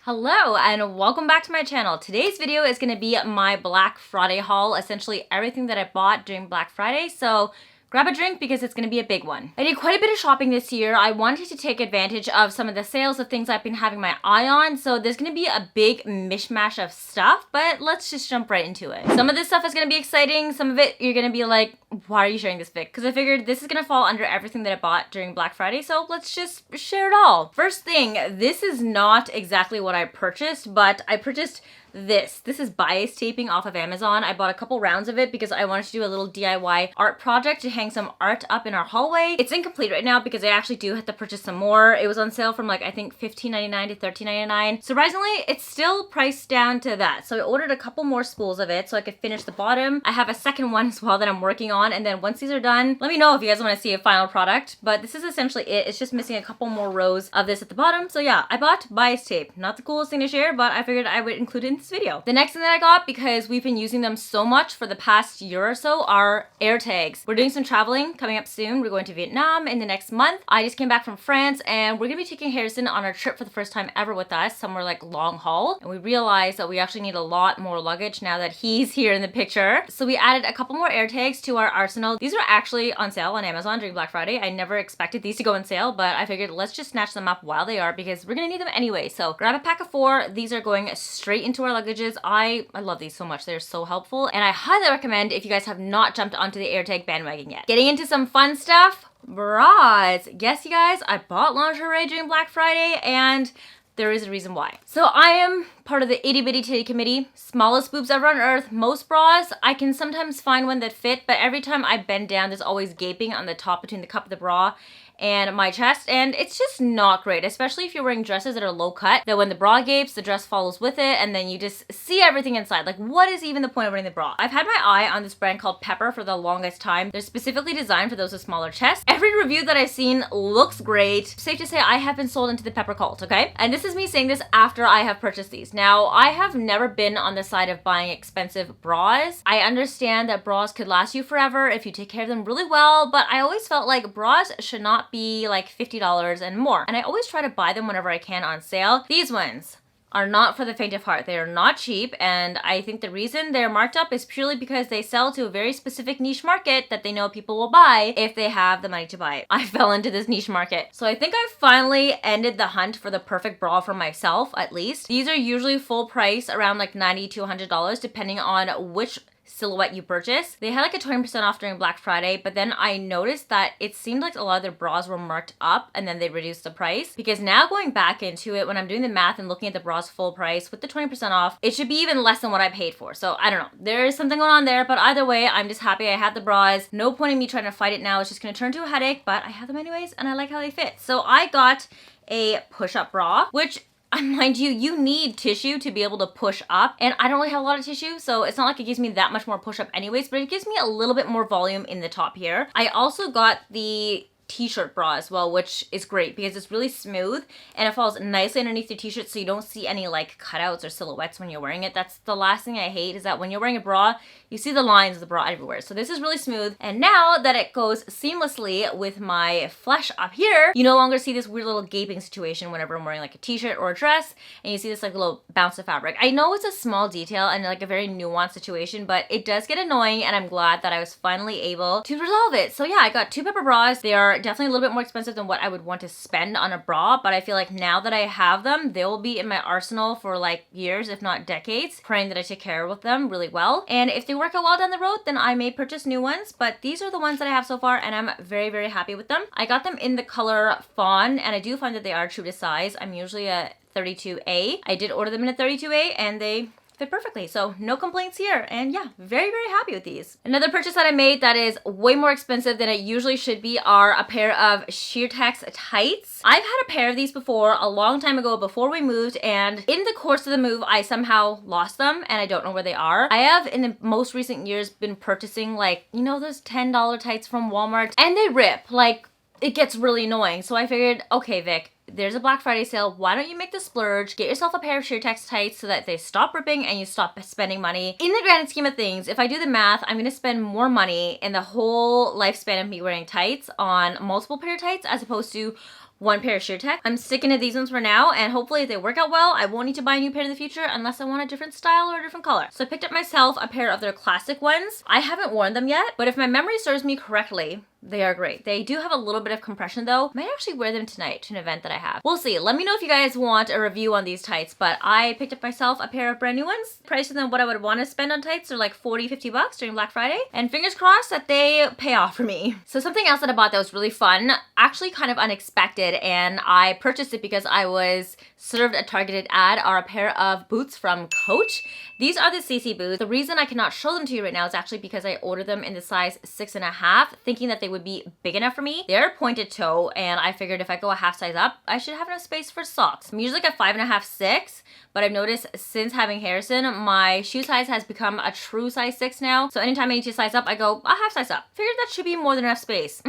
Hello and welcome back to my channel. Today's video is going to be my Black Friday haul, essentially everything that I bought during Black Friday. So grab a drink because it's going to be a big one. I did quite a bit of shopping this year. I wanted to take advantage of some of the sales of things I've been having my eye on. So there's going to be a big mishmash of stuff, but let's just jump right into it. Some of this stuff is going to be exciting. Some of it you're going to be like, why are you sharing this, Vic? Because I figured this is going to fall under everything that I bought during Black Friday. So let's just share it all. First thing, this is not exactly what I purchased, but I purchased this. This is bias taping off of Amazon. I bought a couple rounds of it because I wanted to do a little DIY art project to hang some art up in our hallway. It's incomplete right now because I actually do have to purchase some more. It was on sale from like, I think $15.99 to $13.99. Surprisingly, it's still priced down to that. So I ordered a couple more spools of it so I could finish the bottom. I have a second one as well that I'm working on. And then once these are done, let me know if you guys want to see a final product. But this is essentially it. It's just missing a couple more rows of this at the bottom. So yeah, I bought bias tape. Not the coolest thing to share, but I figured I would include it in this video. The next thing that I got, because we've been using them so much for the past year or so, are AirTags. We're doing some traveling coming up soon. We're going to Vietnam in the next month. I just came back from France and we're gonna be taking Harrison on our trip for the first time ever with us, somewhere like long haul. And we realized that we actually need a lot more luggage now that he's here in the picture. So we added a couple more AirTags to our arsenal. These are actually on sale on Amazon during Black Friday. I never expected these to go on sale, but I figured let's just snatch them up while they are because we're gonna need them anyway. So grab a pack of 4. These are going straight into our luggages. I love these so much. They're so helpful. And I highly recommend if you guys have not jumped onto the AirTag bandwagon yet. Getting into some fun stuff, bras. Yes, you guys, I bought lingerie during Black Friday and there is a reason why. So I am part of the itty bitty titty committee, smallest boobs ever on earth. Most bras, I can sometimes find one that fit, but every time I bend down, there's always gaping on the top between the cup of the bra and my chest, and it's just not great, especially if you're wearing dresses that are low cut, that when the bra gapes, the dress follows with it, and then you just see everything inside. Like, what is even the point of wearing the bra? I've had my eye on this brand called Pepper for the longest time. They're specifically designed for those with smaller chests. Every review that I've seen looks great. Safe to say I have been sold into the Pepper cult, okay? And this is me saying this after I have purchased these. Now, I have never been on the side of buying expensive bras. I understand that bras could last you forever if you take care of them really well, but I always felt like bras should not be like $50 and more. And I always try to buy them whenever I can on sale. These ones are not for the faint of heart. They are not cheap, and I think the reason they're marked up is purely because they sell to a very specific niche market that they know people will buy if they have the money to buy it. I fell into this niche market. So I think I finally ended the hunt for the perfect bra for myself, at least. These are usually full price, around like $90 to $100, depending on which silhouette you purchase. They had like a 20% off during Black Friday, but then I noticed that it seemed like a lot of their bras were marked up and then they reduced the price, because now going back into it, when I'm doing the math and looking at the bras full price with the 20% off, it should be even less than what I paid for. So I don't know, there is something going on there, but either way, I'm just happy I had the bras. No point in me trying to fight it now. It's just gonna turn to a headache, but I have them anyways and I like how they fit. So I got a push-up bra, which, mind you, you need tissue to be able to push up, and I don't really have a lot of tissue, so it's not like it gives me that much more push up anyways, but it gives me a little bit more volume in the top here. I also got the t-shirt bra as well, which is great because it's really smooth and it falls nicely underneath the t-shirt, so you don't see any like cutouts or silhouettes when you're wearing it. That's the last thing I hate, is that when you're wearing a bra, you see the lines of the bra everywhere. So this is really smooth, and now that it goes seamlessly with my flesh up here, you no longer see this weird little gaping situation whenever I'm wearing like a t-shirt or a dress, and you see this like little bounce of fabric. I know it's a small detail and like a very nuanced situation, but it does get annoying, and I'm glad that I was finally able to resolve it. So yeah, I got 2 Pepper bras. They are definitely a little bit more expensive than what I would want to spend on a bra, but I feel like now that I have them, they will be in my arsenal for like years, if not decades, praying that I take care of them really well. And if they work out well down the road, then I may purchase new ones, but these are the ones that I have so far, and I'm very, very happy with them. I got them in the color Fawn, and I do find that they are true to size. I'm usually a 32A. I did order them in a 32A, and they fit perfectly, so no complaints here. And yeah, very, very happy with these. Another purchase that I made that is way more expensive than it usually should be are a pair of Sheertex tights. I've had a pair of these before a long time ago before we moved, and in the course of the move I somehow lost them and I don't know where they are. I have in the most recent years been purchasing, like, you know, those $10 tights from Walmart, and they rip. Like, it gets really annoying. So I figured, okay, Vic, there's a Black Friday sale. Why don't you make the splurge, get yourself a pair of Sheertex tights so that they stop ripping and you stop spending money. In the grand scheme of things, if I do the math, I'm gonna spend more money in the whole lifespan of me wearing tights on multiple pair of tights as opposed to one pair of Sheertex. I'm sticking to these ones for now, and hopefully if they work out well, I won't need to buy a new pair in the future unless I want a different style or a different color. So I picked up myself a pair of their classic ones. I haven't worn them yet, but if my memory serves me correctly, they are great. They do have a little bit of compression though. Might actually wear them tonight to an event that I have. We'll see. Let me know if you guys want a review on these tights, but I picked up myself a pair of brand new ones. Pricier than what I would want to spend on tights. They're like 40, 50 bucks during Black Friday. And fingers crossed that they pay off for me. So something else that I bought that was really fun, actually kind of unexpected, and I purchased it because I was served a targeted ad, are a pair of boots from Coach. These are the Cece boots. The reason I cannot show them to you right now is actually because I ordered them in the size 6.5, thinking that they would be big enough for me. They're pointed toe, and I figured if I go a half size up, I should have enough space for socks. I'm usually like a 5.5, 6, but I've noticed since having Harrison, my shoe size has become a true size 6 now. So anytime I need to size up, I go a half size up. Figured that should be more than enough space.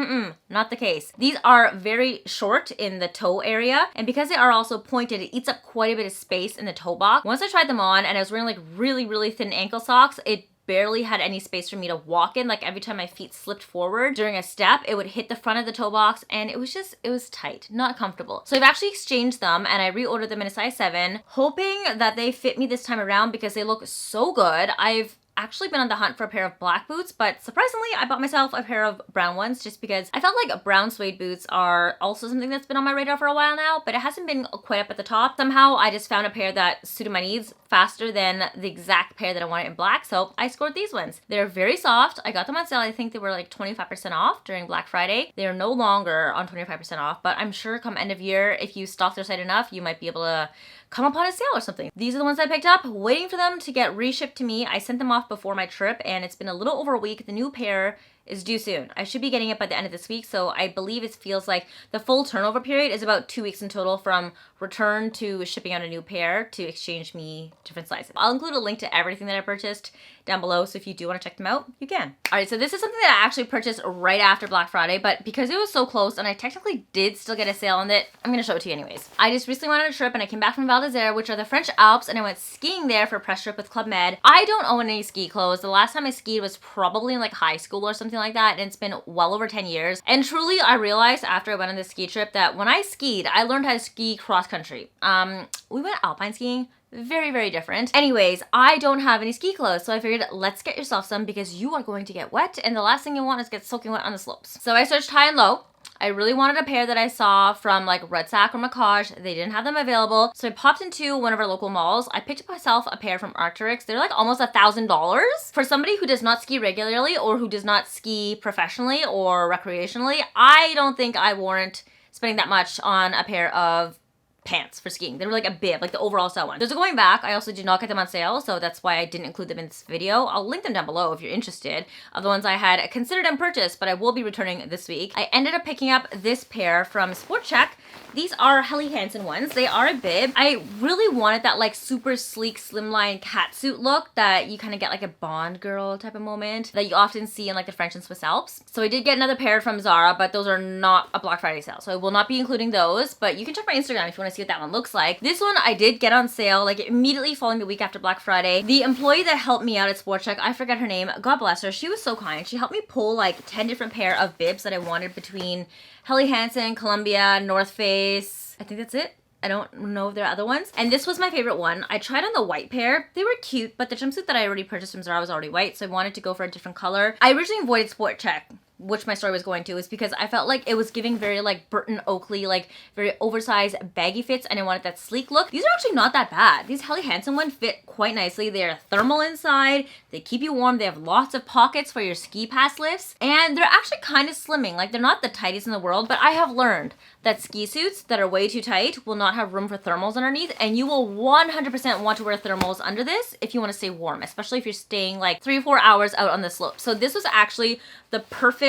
Not the case. These are very short in the toe area, and because they are also pointed, it eats up quite a bit of space in the toe box. Once I tried them on and I was wearing like really thin ankle socks, it barely had any space for me to walk in. Like every time my feet slipped forward during a step, it would hit the front of the toe box, and it was tight, not comfortable. So I've actually exchanged them and I reordered them in a size 7, hoping that they fit me this time around because they look so good. I've actually been on the hunt for a pair of black boots, but surprisingly I bought myself a pair of brown ones just because I felt like brown suede boots are also something that's been on my radar for a while now, but it hasn't been quite up at the top. Somehow I just found a pair that suited my needs faster than the exact pair that I wanted in black, so I scored these ones. They're very soft. I got them on sale. I think they were like 25% off during Black Friday. They are no longer on 25% off, but I'm sure come end of year, if you stalk their site enough, you might be able to come upon a sale or something. These are the ones I picked up, waiting for them to get reshipped to me. I sent them off before my trip, and it's been a little over a week. The new pair is due soon. I should be getting it by the end of this week, so I believe it feels like the full turnover period is about 2 weeks in total from return to shipping out a new pair to exchange me different sizes. I'll include a link to everything that I purchased down below, so if you do want to check them out, you can. All right, so this is something that I actually purchased right after Black Friday, but because it was so close and I technically did still get a sale on it, I'm gonna show it to you anyways. I just recently went on a trip and I came back from Val d'Isere, which are the French Alps, and I went skiing there for a press trip with Club Med. I don't own any ski clothes. The last time I skied was probably in like high school or something like that, and it's been well over 10 years. And truly, I realized after I went on this ski trip that when I skied, I learned how to ski cross country. We went alpine skiing. Very different. Anyways, I don't have any ski clothes, so I figured let's get yourself some because you are going to get wet, and the last thing you want is get soaking wet on the slopes. So I searched high and low. I really wanted a pair that I saw from like Red Sack or Macaj. They didn't have them available, so I popped into one of our local malls. I picked up myself a pair from Arc'teryx. They're like almost $1,000. For somebody who does not ski regularly or who does not ski professionally or recreationally, I don't think I warrant spending that much on a pair of pants for skiing. They were like a bib, like the overall style one. Those are going back. I also did not get them on sale, so that's why I didn't include them in this video. I'll link them down below if you're interested of the ones I had considered and purchased, but I will be returning this week. I ended up picking up this pair from Sport Check. These are Helly Hansen ones. They are a bib. I really wanted that like super sleek slimline catsuit look that you kind of get like a Bond girl type of moment that you often see in like the French and Swiss Alps. So I did get another pair from Zara, but those are not a Black Friday sale, so I will not be including those, but you can check my Instagram if you want to see what that one looks like. This one I did get on sale like immediately following the week after Black Friday. The employee that helped me out at Sport Check, I forget her name, God bless her, she was so kind. She helped me pull like 10 different pair of bibs that I wanted between Helly Hansen, Columbia, North Face. I think that's it. I don't know if there are other ones. And this was my favorite one. I tried on the white pair. They were cute, but the jumpsuit that I already purchased from Zara was already white, so I wanted to go for a different color. I originally avoided Sport Check, which my story was going to, is because I felt like it was giving very like Burton Oakley, like very oversized baggy fits, and I wanted that sleek look. These are actually not that bad. These Helly Hansen ones fit quite nicely. They're thermal inside, they keep you warm, they have lots of pockets for your ski pass lifts, and they're actually kind of slimming. Like they're not the tightest in the world, but I have learned that ski suits that are way too tight will not have room for thermals underneath, and you will 100% want to wear thermals under this if you want to stay warm, especially if you're staying like 3 or 4 hours out on the slope. So this was actually the perfect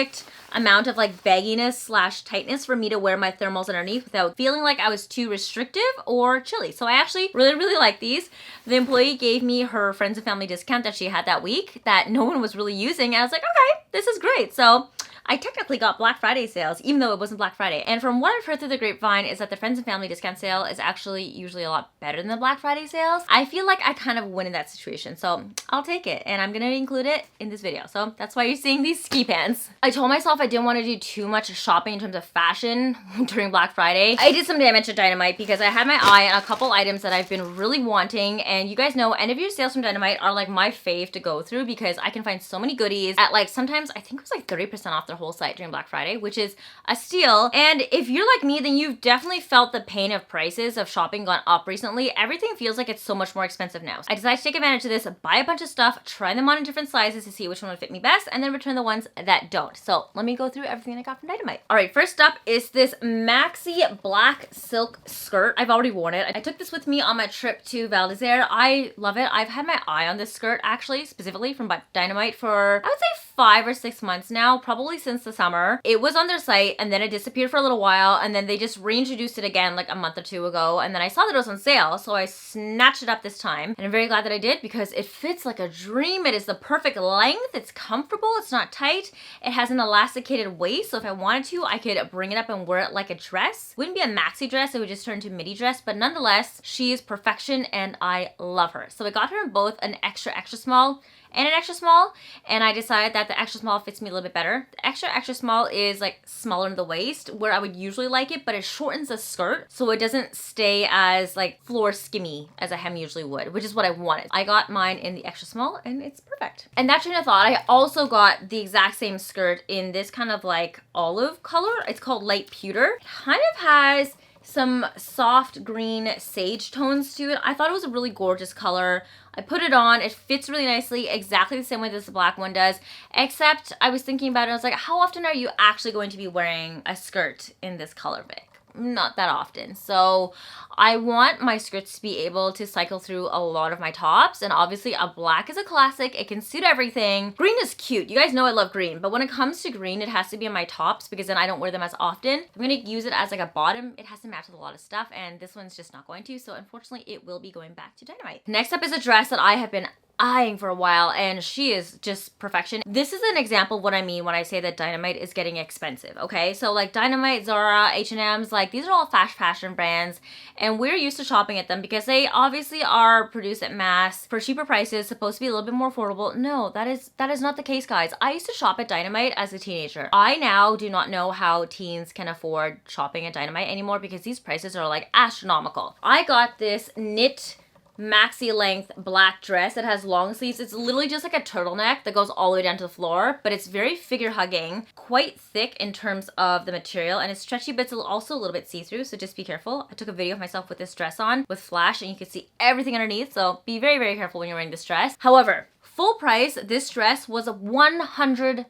amount of like bagginess slash tightness for me to wear my thermals underneath without feeling like I was too restrictive or chilly. So I actually really like these. The employee gave me her friends and family discount that she had that week that no one was really using, and I was like, okay, this is great. So I technically got Black Friday sales, even though it wasn't Black Friday. And from what I've heard through the grapevine is that the friends and family discount sale is actually usually a lot better than the Black Friday sales. I feel like I kind of win in that situation, so I'll take it. And I'm gonna include it in this video. So that's why you're seeing these ski pants. I told myself I didn't want to do too much shopping in terms of fashion during Black Friday. I did some damage to Dynamite because I had my eye on a couple items that I've been really wanting. And you guys know end of year sales from Dynamite are like my fave to go through because I can find so many goodies at like sometimes I think it was like 30% off their whole site during Black Friday, which is a steal. And if you're like me, then you've definitely felt the pain of prices of shopping gone up recently. Everything feels like it's so much more expensive now. So I decided to take advantage of this, buy a bunch of stuff, try them on in different sizes to see which one would fit me best, and then return the ones that don't. So let me go through everything I got from Dynamite. All right, first up is this Maxi black silk skirt. I've already worn it. I took this with me on my trip to Val d'Isere. I love it. I've had my eye on this skirt actually, specifically from Dynamite for, I would say 5 or 6 months now, probably since the summer. It was on their site and then it disappeared for a little while and then they just reintroduced it again like a month or two ago, and then I saw that it was on sale, so I snatched it up this time. And I'm very glad that I did because it fits like a dream. It is the perfect length. It's comfortable. It's not tight. It has an elasticated waist, so if I wanted to, I could bring it up and wear it like a dress. Wouldn't be a maxi dress, it would just turn into a midi dress, but nonetheless, she is perfection and I love her. So I got her in both an extra small and an extra small, and I decided that the extra small fits me a little bit better. The extra small is like smaller in the waist where I would usually like it, but it shortens the skirt so it doesn't stay as like floor skimmy as a hem usually would, which is what I wanted. I got mine in the extra small and it's perfect. And that train of thought, I also got the exact same skirt in this kind of like olive color. It's called light pewter. It kind of has some soft green sage tones to it. I thought it was a really gorgeous color. I put it on, it fits really nicely, exactly the same way this black one does, except I was thinking about it, I was like, how often are you actually going to be wearing a skirt in this color, Vic? Not that often. So I want my skirts to be able to cycle through a lot of my tops, and obviously a black is a classic. It can suit everything. Green is cute. You guys know I love green, but when it comes to green, it has to be on my tops because then I don't wear them as often. I'm going to use it as like a bottom. It has to match with a lot of stuff, and this one's just not going to, so unfortunately it will be going back to Dynamite. Next up is a dress that I have been eyeing for a while, and she is just perfection. This is an example of what I mean when I say that Dynamite is getting expensive, okay? So like Dynamite, Zara, H&M's, like these are all fast fashion brands, and we're used to shopping at them because they obviously are produced at mass for cheaper prices, supposed to be a little bit more affordable. No, that is not the case, guys. I used to shop at Dynamite as a teenager. I now do not know how teens can afford shopping at Dynamite anymore because these prices are like astronomical. I got this knit maxi length black dress. It has long sleeves. It's literally just like a turtleneck that goes all the way down to the floor, but it's very figure hugging, quite thick in terms of the material, and it's stretchy, but it's also a little bit see-through, so just be careful. I took a video of myself with this dress on with flash and you can see everything underneath, so be very, very careful when you're wearing this dress. However, full price, this dress was $100.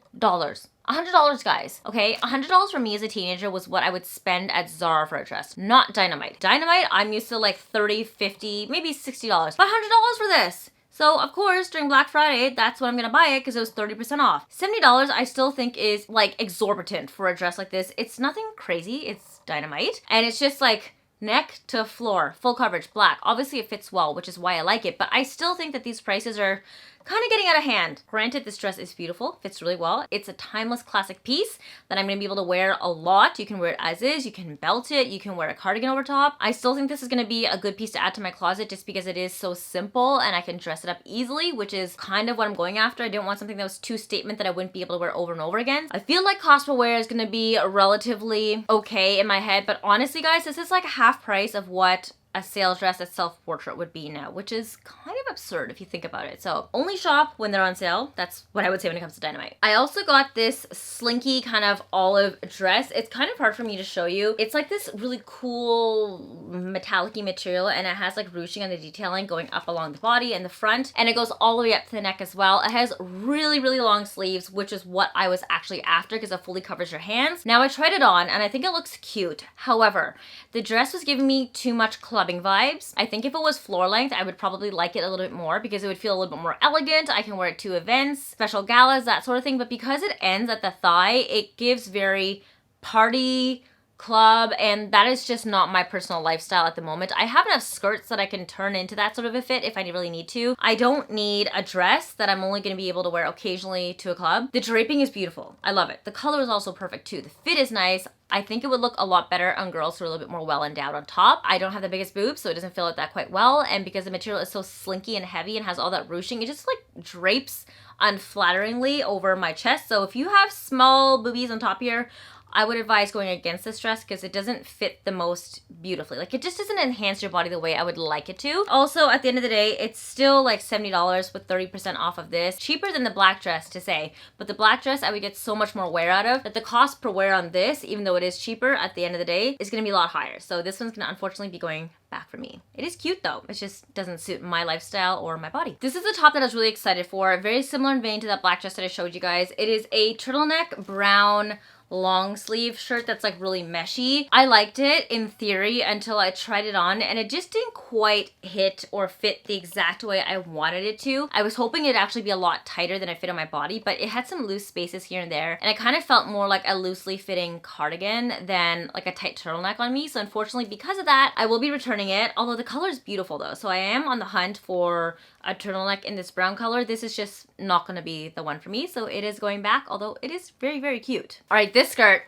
$100, guys, okay? $100 for me as a teenager was what I would spend at Zara for a dress, not Dynamite. Dynamite, I'm used to like $30, $50, maybe $60, but $100 for this. So of course, during Black Friday, that's when I'm gonna buy it because it was 30% off. $70 I still think is like exorbitant for a dress like this. It's nothing crazy, it's Dynamite, and it's just like neck to floor, full coverage, black. Obviously it fits well, which is why I like it, but I still think that these prices are kind of getting out of hand. Granted, this dress is beautiful, fits really well. It's a timeless classic piece that I'm gonna be able to wear a lot. You can wear it as is, you can belt it, you can wear a cardigan over top. I still think this is gonna be a good piece to add to my closet just because it is so simple and I can dress it up easily, which is kind of what I'm going after. I didn't want something that was too statement that I wouldn't be able to wear over and over again. I feel like cost per wear is gonna be relatively okay in my head, but honestly guys, this is like half price of what a sales dress at self-portrait would be now, which is kind of absurd if you think about it. So only shop when they're on sale. That's what I would say when it comes to Dynamite. I also got this slinky kind of olive dress. It's kind of hard for me to show you. It's like this really cool metallic-y material, and it has like ruching on the detailing going up along the body and the front, and it goes all the way up to the neck as well. It has really, really long sleeves, which is what I was actually after because it fully covers your hands. Now I tried it on and I think it looks cute. However, the dress was giving me too much clubbing vibes. I think if it was floor length, I would probably like it a little bit more because it would feel a little bit more elegant. I can wear it to events, special galas, that sort of thing. But because it ends at the thigh, it gives very party, club, and that is just not my personal lifestyle at the moment. I have enough skirts that I can turn into that sort of a fit if I really need to. I don't need a dress that I'm only going to be able to wear occasionally to a club. The draping is beautiful. I love it. The color is also perfect too. The fit is nice. I think it would look a lot better on girls who are a little bit more well endowed on top. I don't have the biggest boobs, so it doesn't fill out that quite well. And because the material is so slinky and heavy and has all that ruching, it just like drapes unflatteringly over my chest. So if you have small boobies on top here, I would advise going against this dress because it doesn't fit the most beautifully. Like, it just doesn't enhance your body the way I would like it to. Also, at the end of the day, it's still like $70 with 30% off of this. Cheaper than the black dress to say, but the black dress I would get so much more wear out of that the cost per wear on this, even though it is cheaper at the end of the day, is going to be a lot higher. So this one's going to unfortunately be going back for me. It is cute though. It just doesn't suit my lifestyle or my body. This is the top that I was really excited for. Very similar in vein to that black dress that I showed you guys. It is a turtleneck brown long sleeve shirt that's like really meshy. I liked it in theory until I tried it on, and it just didn't quite hit or fit the exact way I wanted it to. I was hoping it'd actually be a lot tighter than it fit on my body, but it had some loose spaces here and there, and it kind of felt more like a loosely fitting cardigan than like a tight turtleneck on me. So unfortunately, because of that, I will be returning it, although the color is beautiful though. So I am on the hunt for a turtleneck in this brown color. This is just not going to be the one for me, so it is going back, although it is very, very cute. All right, this skirt,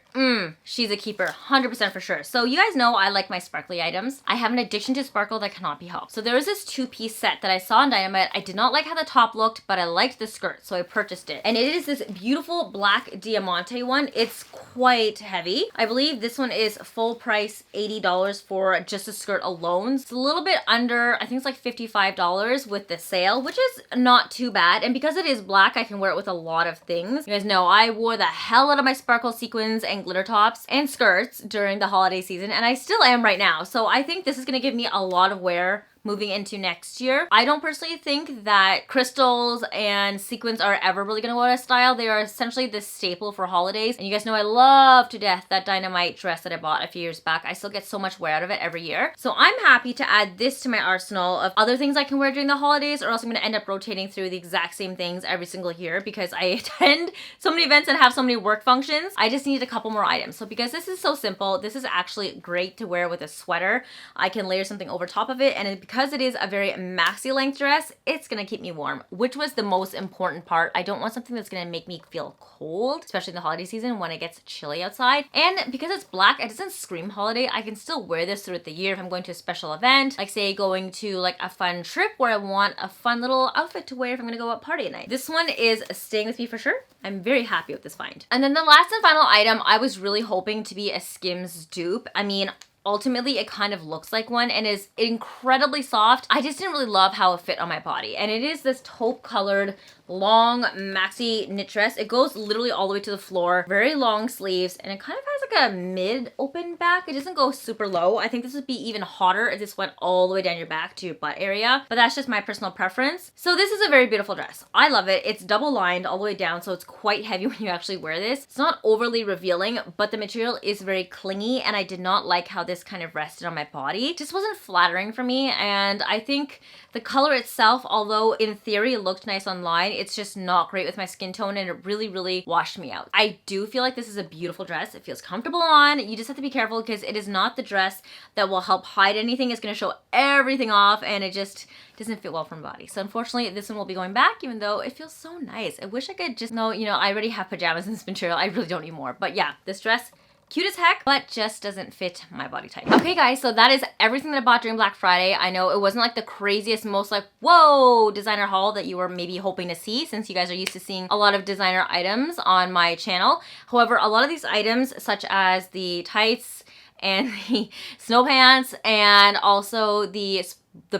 she's a keeper, 100% for sure. So you guys know I like my sparkly items. I have an addiction to sparkle that cannot be helped. So there was this two-piece set that I saw on Dynamite. I did not like how the top looked, but I liked the skirt, so I purchased it. And it is this beautiful black diamante one. It's quite heavy. I believe this one is full price $80 for just the skirt alone. It's a little bit under, I think it's like $55 with the sale, which is not too bad. And because it is black, I can wear it with a lot of things. You guys know I wore the hell out of my sparkle sequins and glitter tops and skirts during the holiday season, and I still am right now. So I think this is going to give me a lot of wear moving into next year. I don't personally think that crystals and sequins are ever really gonna go out of style. They are essentially the staple for holidays. And you guys know I love to death that Dynamite dress that I bought a few years back. I still get so much wear out of it every year. So I'm happy to add this to my arsenal of other things I can wear during the holidays, or else I'm gonna end up rotating through the exact same things every single year because I attend so many events and have so many work functions. I just need a couple more items. So because this is so simple, this is actually great to wear with a sweater. I can layer something over top of it, and because it is a very maxi length dress, it's gonna keep me warm, which was the most important part. I don't want something that's gonna make me feel cold, especially in the holiday season when it gets chilly outside. And because it's black, it doesn't scream holiday. I can still wear this throughout the year if I'm going to a special event, like say going to like a fun trip where I want a fun little outfit to wear if I'm gonna go out party at night. This one is staying with me for sure. I'm very happy with this find. And then the last and final item, I was really hoping to be a Skims dupe. I mean, ultimately it kind of looks like one and is incredibly soft. I just didn't really love how it fit on my body. And it is this taupe colored long maxi knit dress. It goes literally all the way to the floor, very long sleeves, and it kind of has like a mid open back. It doesn't go super low. I think this would be even hotter if this went all the way down your back to your butt area, but that's just my personal preference. So this is a very beautiful dress. I love it. It's double lined all the way down, so it's quite heavy when you actually wear this. It's not overly revealing, but the material is very clingy, and I did not like how this kind of rested on my body. It just wasn't flattering for me, and I think the color itself, although in theory it looked nice online, it's just not great with my skin tone, and it really, really washed me out. I do feel like this is a beautiful dress. It feels comfortable on. You just have to be careful because it is not the dress that will help hide anything. It's going to show everything off, and it just doesn't fit well for my body. So unfortunately, this one will be going back, even though it feels so nice. I wish I could just know, you know, I already have pajamas in this material. I really don't need more. But yeah, this dress, cute as heck, but just doesn't fit my body type. Okay guys, so that is everything that I bought during Black Friday. I know it wasn't like the craziest, most like, whoa, designer haul that you were maybe hoping to see, since you guys are used to seeing a lot of designer items on my channel. However, a lot of these items, such as the tights and the snow pants and also the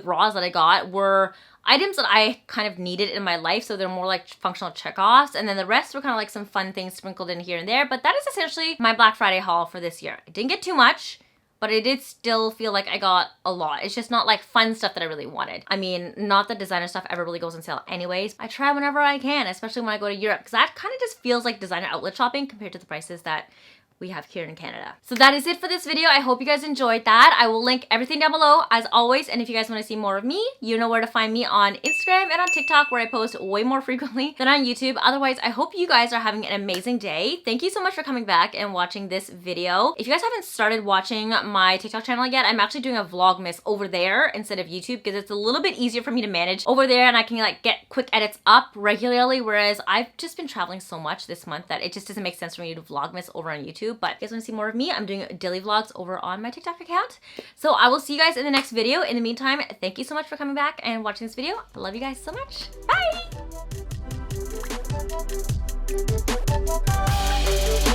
bras that I got, were items that I kind of needed in my life, so they're more like functional checkoffs, and then the rest were kind of like some fun things sprinkled in here and there. But that is essentially my Black Friday haul for this year. I didn't get too much, but I did still feel like I got a lot. It's just not like fun stuff that I really wanted. I mean, not that designer stuff ever really goes on sale anyways. I try whenever I can, especially when I go to Europe, because that kind of just feels like designer outlet shopping compared to the prices that we have here in Canada. So that is it for this video. I hope you guys enjoyed that. I will link everything down below as always. And if you guys want to see more of me, you know where to find me on Instagram and on TikTok, where I post way more frequently than on YouTube. Otherwise, I hope you guys are having an amazing day. Thank you so much for coming back and watching this video. If you guys haven't started watching my TikTok channel yet, I'm actually doing a Vlogmas over there instead of YouTube because it's a little bit easier for me to manage over there, and I can like get quick edits up regularly, whereas I've just been traveling so much this month that it just doesn't make sense for me to do Vlogmas over on YouTube. But if you guys want to see more of me, I'm doing daily vlogs over on my TikTok account. So I will see you guys in the next video. In the meantime, thank you so much for coming back and watching this video. I love you guys so much. Bye!